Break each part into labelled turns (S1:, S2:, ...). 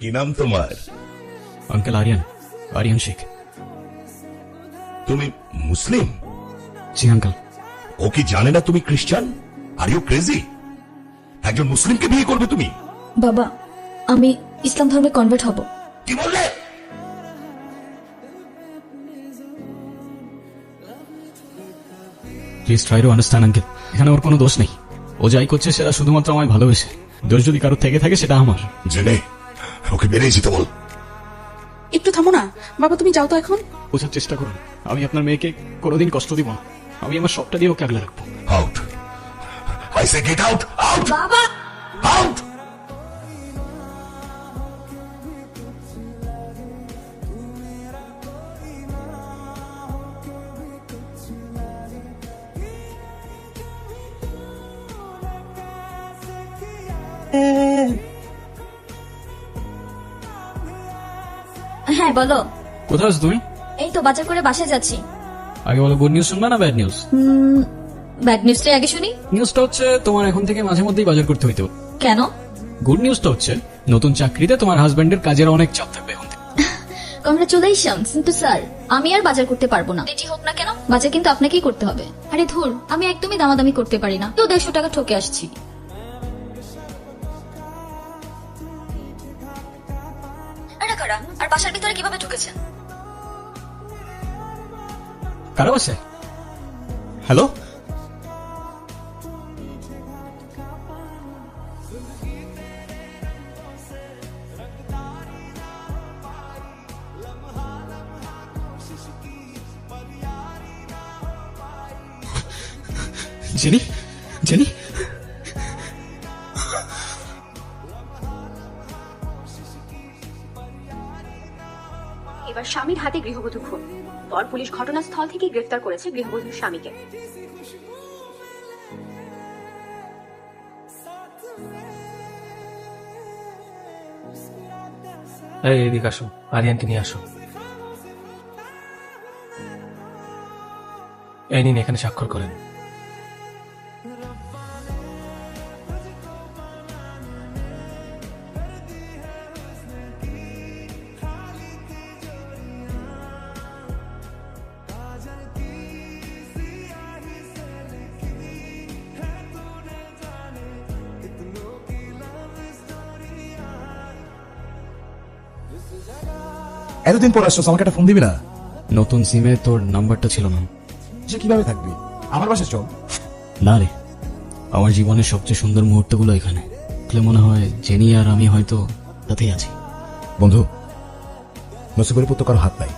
S1: কি নাম তোমার?
S2: আঙ্কেল আরিয়ান, আরিয়ান শেখ।
S1: তুমি মুসলিম?
S2: জি আঙ্কেল।
S1: ও কি জানে না তুমি খ্রিস্টান? Are you crazy? একজন মুসলিমকে বিয়ে করবে তুমি?
S3: বাবা, আমি ইসলাম ধর্মে কনভার্ট হব।
S1: কি বললে?
S2: Please try to understand uncle, এখানে ওর কোনো দোষ নেই। ও যাই করছে সেটা শুধুমাত্র আমায় ভালোবেসে। দোষ যদি কারোর থেকে থাকে সেটা আমার।
S1: জেনে ওকে বেরিয়ে যেতে বল।
S4: একটু থামো না বাবা, তুমি যাও তো এখন।
S2: বোঝার চেষ্টা করুন, আমি আপনার মেয়েকে কোনোদিন কষ্ট দিব না। আমি আমার সবটা দিয়ে ওকে আগলে রাখবো।
S1: Out, I say get out, out,
S3: বাবা,
S1: আউট।
S3: হ্যাঁ বলো।
S2: কোথায় আছো তুমি?
S3: এই তো বাজার করে বাসায় যাচ্ছি।
S2: আগে বলো, গুড নিউজ শুনবা না ব্যাড নিউজ?
S3: ব্যাড নিউজটাই আগে শুনি।
S2: নিউজটা হচ্ছে তোমার এখন থেকে মাঝে মধ্যেই বাজার করতে হইতে হবে।
S3: কেন?
S2: গুড নিউজটা হচ্ছে নতুন চাকরিতে তোমার হাজবেন্ডের কাজের অনেক চাপ থাকবে এখন থেকে।
S3: কংগ্রাচুলেশনস। কিন্তু স্যার, আমি আর বাজার করতে পারবো না। যেটি হোক না কেন, বাজার কিন্তু আপনাকেই করতে হবে। আরে ধুর, আমি একদমই দামাদামি করতে পারি না। তো 150 টাকা ঠকে আসছি। এটা কারা? আর বাসার ভিতরে কিভাবে ঢুকেছেন?
S2: কারো আছে? হ্যালো, জেনি, জেনি,
S5: এবার স্বামীর হাতে গৃহবধূ খুন। পর পুলিশ ঘটনাস্থল থেকে গ্রেফতার করেছে গৃহবধূর স্বামীকে।
S6: এদিকে আসো, আরিয়ানকে নিয়ে আসো। এই নিন, এখানে স্বাক্ষর করেন।
S7: এতদিন পর আসছো, আমাকে একটা ফোন দিবি না?
S2: নতুন সিমে তোর নাম্বারটা ছিল না।
S7: যে কিভাবে থাকবি? আমার বাসায় চল।
S2: না রে, আমার জীবনের সবচেয়ে সুন্দর মুহূর্তগুলো এখানে। তাহলে মনে হয় জেনি আর আমি হয়তো তাতেই আছি।
S7: বন্ধু, নসিবের উপর তো কারো হাত নাই।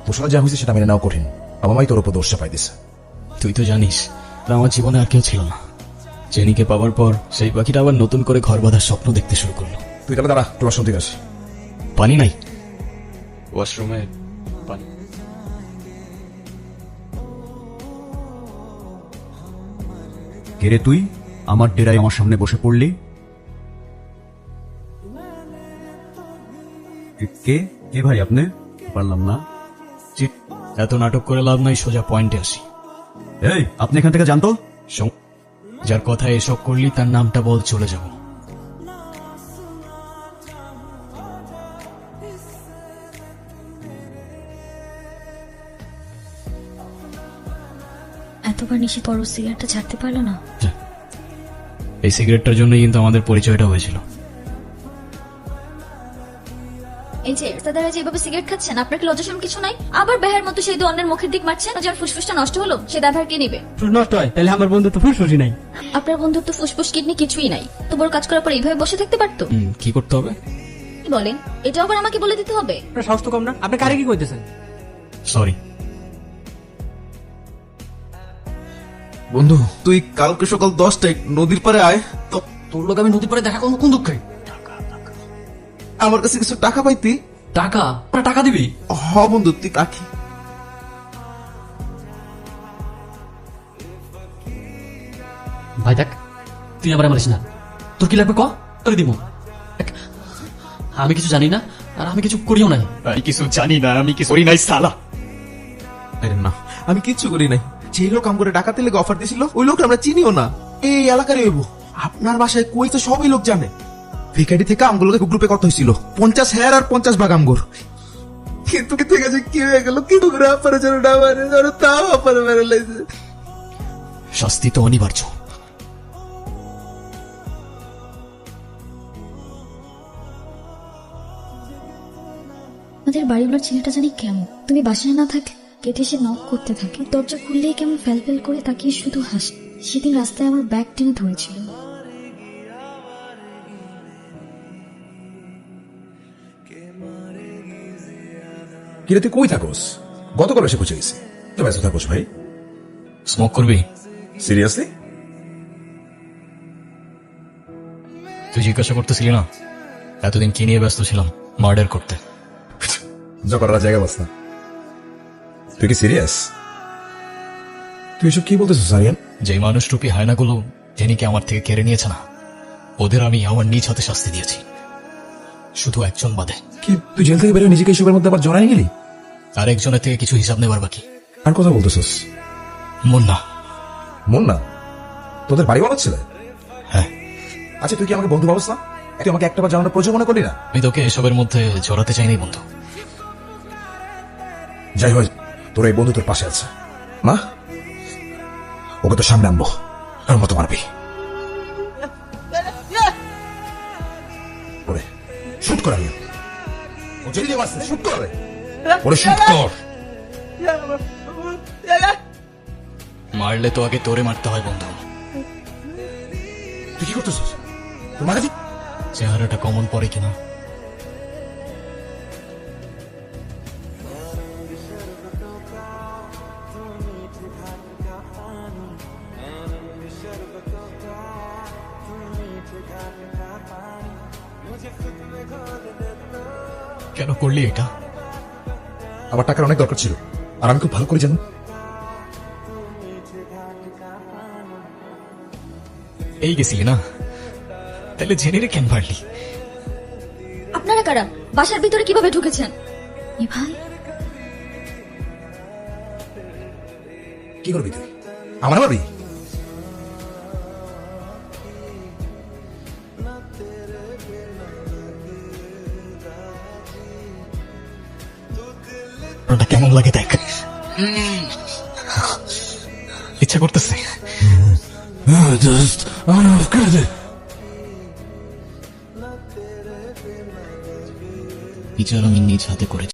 S7: তোর সাথে যা হয়েছে সেটা মেনে নেওয়া কঠিন। বাবা মাই তোর উপর দোষ চাপাই দিছে।
S2: তুই তো জানিস আমার জীবনে আর কেউ ছিল না। জেনিকে পাওয়ার পর সেই পাখিটা আবার নতুন করে ঘর বাঁধার স্বপ্ন দেখতে শুরু করলো।
S7: তুই তাহলে দাঁড়া, তোর শুনতে আসি।
S2: পানি নাই ওয়াশরুমে, পানি।
S8: কে রে তুই? আমার ডেরায় আমার সামনে বসে পড়লি? কে কে ভাই আপনি? পারলাম না।
S2: এত নাটক করে লাভ নাই, সোজা পয়েন্টে আসি।
S8: এই, আপনি এখান থেকে জানতো?
S2: যার কথা এসব করলি তার নামটা বল, চলে যাব।
S3: এতবার নিশে পর সিগারেটটা ছাড়তে পারলো না।
S2: এই সিগারেটটার জন্যই কিন্তু আমাদের পরিচয়টা হয়েছিল।
S3: এই যে দাদারা যেভাবে সিগারেট খাচ্ছেন, আপনার কি লজ্জা শরম কিছু নাই? আবার বেহার মতো সেই অন্যের মুখের দিক মারছেন। যার ফুসফুসটা নষ্ট হলো সে দাভার কে নিবে?
S6: নষ্ট হয় তাহলে আমার বন্ধু তো ফুসফুসই নাই।
S3: আপনার বন্ধুর তো ফুসফুস কিডনি কিছুই নাই। তো বড় কাজ করার পর এইভাবে বসে থাকতে পারতো।
S2: কি করতে হবে
S3: কি বলেন? এটা আবার আমাকে বলে দিতে হবে?
S6: আপনার সাহস তো কম না, আপনি কারে কি কইতেছেন?
S2: সরি
S9: বন্ধু, তুই কালকে সকাল 10টায় নদীর পাড়ে আয়। তো
S6: তোর লোক আমি নদীর পাড়ে দেখা করবো কোন দুঃখে?
S9: আমার কাছে কিছু টাকা পাইতি।
S6: টাকা? টাকা দিবি?
S9: হ বন্ধু, তুই কাকি।
S6: ভাই দেখ, তুই আবার মারিস না। তোর কি লাগবে ক, তোর দিব। আমি কিছু জানি না আর আমি কিছু করিও নাই।
S2: আমি কিছু জানি না, আমি কিছু করি নাই সালা।
S9: আরে না, আমি কিচ্ছু করি নাই। যে লোক আম করে ডাকাতে লেগে অফার দিছিল ওই লোকটা আমরা চিনিও না। এই এলাকারই হইব। আপনার বাসায় কই তো সবই লোক জানে। ভিকারি থেকে আমগুলোকে গ্রুপে কত হয়েছিল 50,000 আর 50 ভাগ আমগুর, কিন্তু কি থেকে যে কি হয়ে গেল, কি করে আপারে যেন না মারে, যেন তাও আপারে মেরে লাইছে।
S2: শাস্তি তো অনিবার্য।
S3: আমাদের বাড়িগুলোর ছেলেটা জানি কেমন, তুমি বাসায় না থাকলে গেটে এসে নক করতে থাকে, দরজা খুললেই কেমন ফেল ফেল করে তাকিয়ে শুধু হাসে। সেদিন রাস্তায় আমার ব্যাগ টেনে ধরেছিল।
S7: কিরে তুই কই থাকোস? গতকাল এসে পৌঁছে গেছি, তো ব্যস্ত থাকোস ভাই।
S2: স্মোক করবি?
S7: সিরিয়াসলি?
S2: তুই জিজ্ঞাসা করতেছিলি না এতদিন কি নিয়ে ব্যস্ত ছিলাম? মার্ডার করতে।
S7: জকরার জায়গা বাস না। তুই কি সিরিয়াস? তুই এসব কি বলতেছিস সারিয়ান?
S2: যে মানুষ রূপী হায়নাগুলো জেনিকে আমার থেকে কেড়ে নিয়েছে না, ওদের আমি আমার নিজ হাতে শাস্তি দিয়েছি, শুধু একজন বাদে।
S7: কি তুই জেল থেকে বেরোয় নিজেকে এসবের মধ্যে আবার জড়াই গেলি?
S2: আর একজনের থেকে কিছু হিসাব নেবার বাকি।
S7: আর কথা বলতেছিস?
S2: মুন্না।
S7: মুন্না তোদের বাড়ি বানাচ্ছিল?
S2: হ্যাঁ।
S7: আচ্ছা তুই কি আমাকে বন্ধু ভাবস না? তুই আমাকে একটাবার জানানোর প্রয়োজন মনে করলি না?
S2: আমি তোকে এসবের মধ্যে জড়াতে চাইনি বন্ধু।
S7: যাই হয় তোর এই বন্ধু তোর পাশে আছে। মা ওকে তো সামনে আনবো, ওর মতো মারবি। ওরে শুট কর, আমি ও জেলে মারছে, শুট কর রে। ওরে শুট কর।
S2: মারলে তো আগে তোরে মারতে হয় বন্ধু।
S7: তুই কি করতেছিস? তোর মাকে
S2: চেহারাটা কমন পড়ে কিনা? কেন করলি এটা?
S7: আমার টাকার অনেক দরকার ছিল, আর আমি খুব ভালো করে জানি।
S2: এই গেছিলি না, তাহলে জেনে রে কেন মারলি?
S3: আপনারা কারা? বাসার ভিতরে কিভাবে ঢুকেছেন? এ ভাই,
S7: কি করবি তুই? আমার মারবি?
S2: ওটা কেমন লাগে দেখ। ইচ্ছা করতেছে। বিচার আমি নিজ হাতে করেছি।